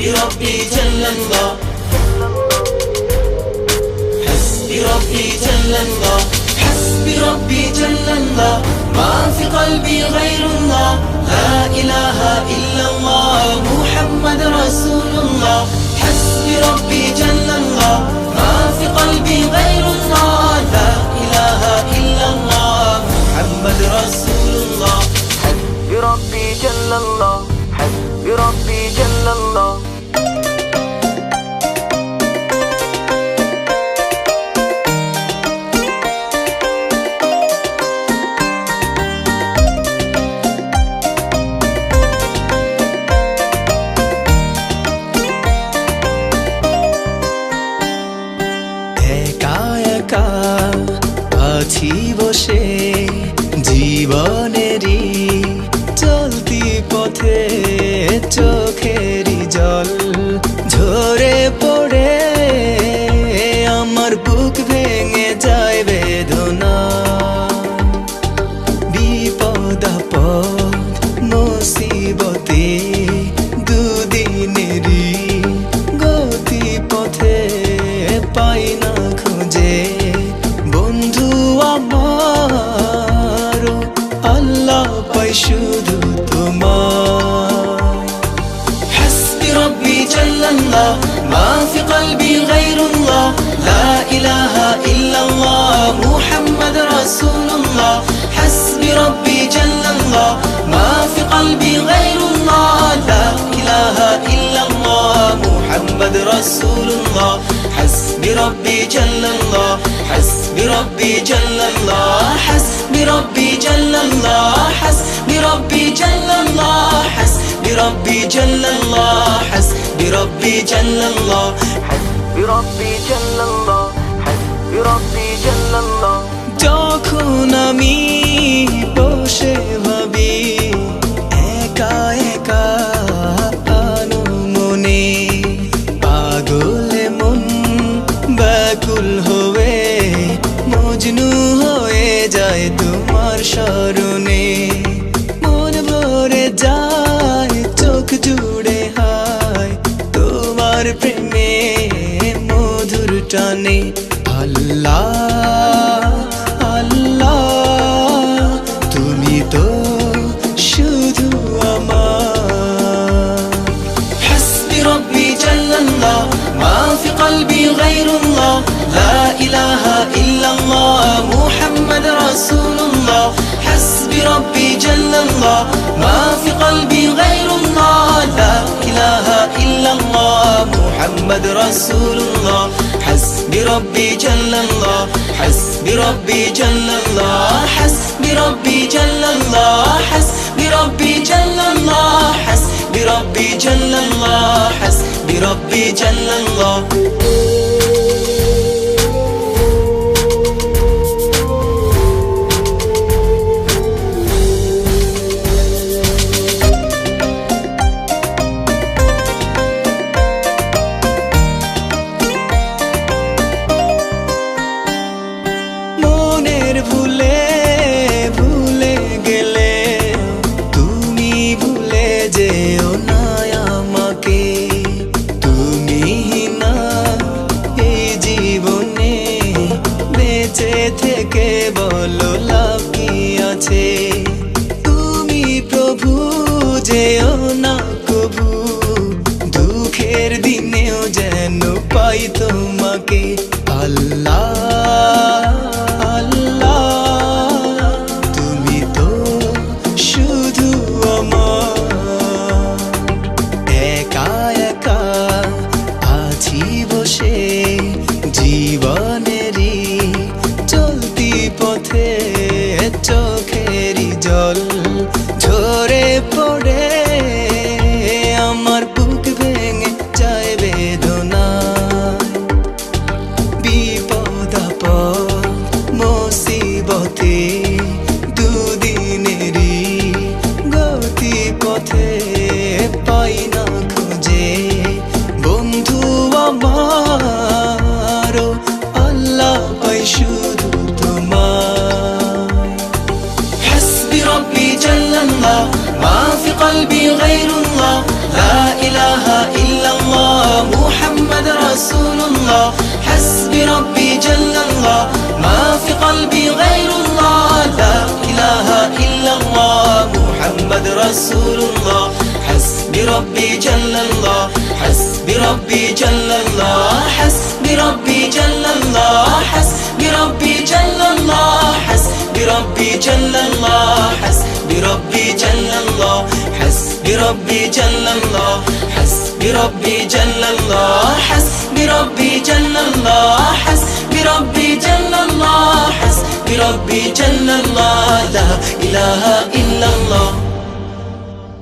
ربي جل الله حسبي ربي جل الله حسبي ربي جل الله ما في قلبي غير الله لا إله إلا الله محمد رسول الله حسبي ربي جل الله ما في قلبي غير الله لا إله إلا الله محمد رسول الله حسبي ربي جل الله حسبي ربي جل الله আছি বসে জীবনেরই চলতি পথে চোখেরই জল ঝরে পড়ে আমার বুক ভেঙে যায় বেদনা বিপদ আপদ মুসিবতে দুদিনেরই গতি পথে পাই না খুঁজে বন্ধু আমার আল্লাহ পাই শুধু তোমার حسبي ربي جل الله ما في قلبي غير الله لا إله إلا الله محمد رسول الله حسبي ربي جل الله ما في قلبي غير الله لا إله إلا الله محمد رسول الله حسبي ربي جل الله حسبي ربي جل الله حسبي ربي جل الله حسبي ربي جل الله حسبي ربي جل الله حسبي ربي جل الله حسبي ربي جل الله حسبي ربي جل الله যখন আমি বসে ভাবি একা একা মনে পাগলে মন ব্যাকুল হয়ে মজনু হয়ে যায় তোমার স্মরণে মন ভরে যায় চোখ জুড়ে হায় তোমার প্রেমে মধুর টানে আল্লাহ আল্লাহ তুমি তো শুধু আমার حسبي ربي جل الله ما في قلبي غير الله لا إله إلا الله محمد رسول الله حسبي ربي جل الله ما في قلبي غير الله لا إله إلا الله محمد رسول الله حسبي ربي جل الله حسبي ربي جل الله حسبي ربي جل الله حسبي ربي جل الله حسبي ربي جل الله حسبي ربي جل الله ভুলে ভুলে গেলে তুমি ভুলে যেও না আমাকে তুমি না এই জীবনে বেঁচে থেকে বলো লাভ কি আছে তুমি প্রভু যেও না কবু দুঃখের দিনেও যেন পাই তোমাকে আল্লাহ জীবনেরই চলতি পথে চোখেরই জল ঝরে পড়ে আমার বুক ভেঙে যায় বেদনা বিপদ আপদ মুসিবতে দুদিনেরই গতি পথে পাই না খুঁজে বন্ধু আমার আল্লাহ পাই শুধু তোমার حسبي ربي جل الله ما في قلبي غير الله لا إله إلا الله محمد رسول الله حسبي ربي جل الله ما في قلبي غير الله لا إله إلا الله محمد رسول الله حسبي ربي جل الله حسبي ربي جل الله حسبي ربي جل الله حسبي ربي جل الله حسبي ربي جل الله حسبي ربي جل الله حسبي ربي جل الله حسبي ربي جل الله حسبي ربي جل الله حسبي ربي جل الله حسبي ربي جل الله لا إله إلا الله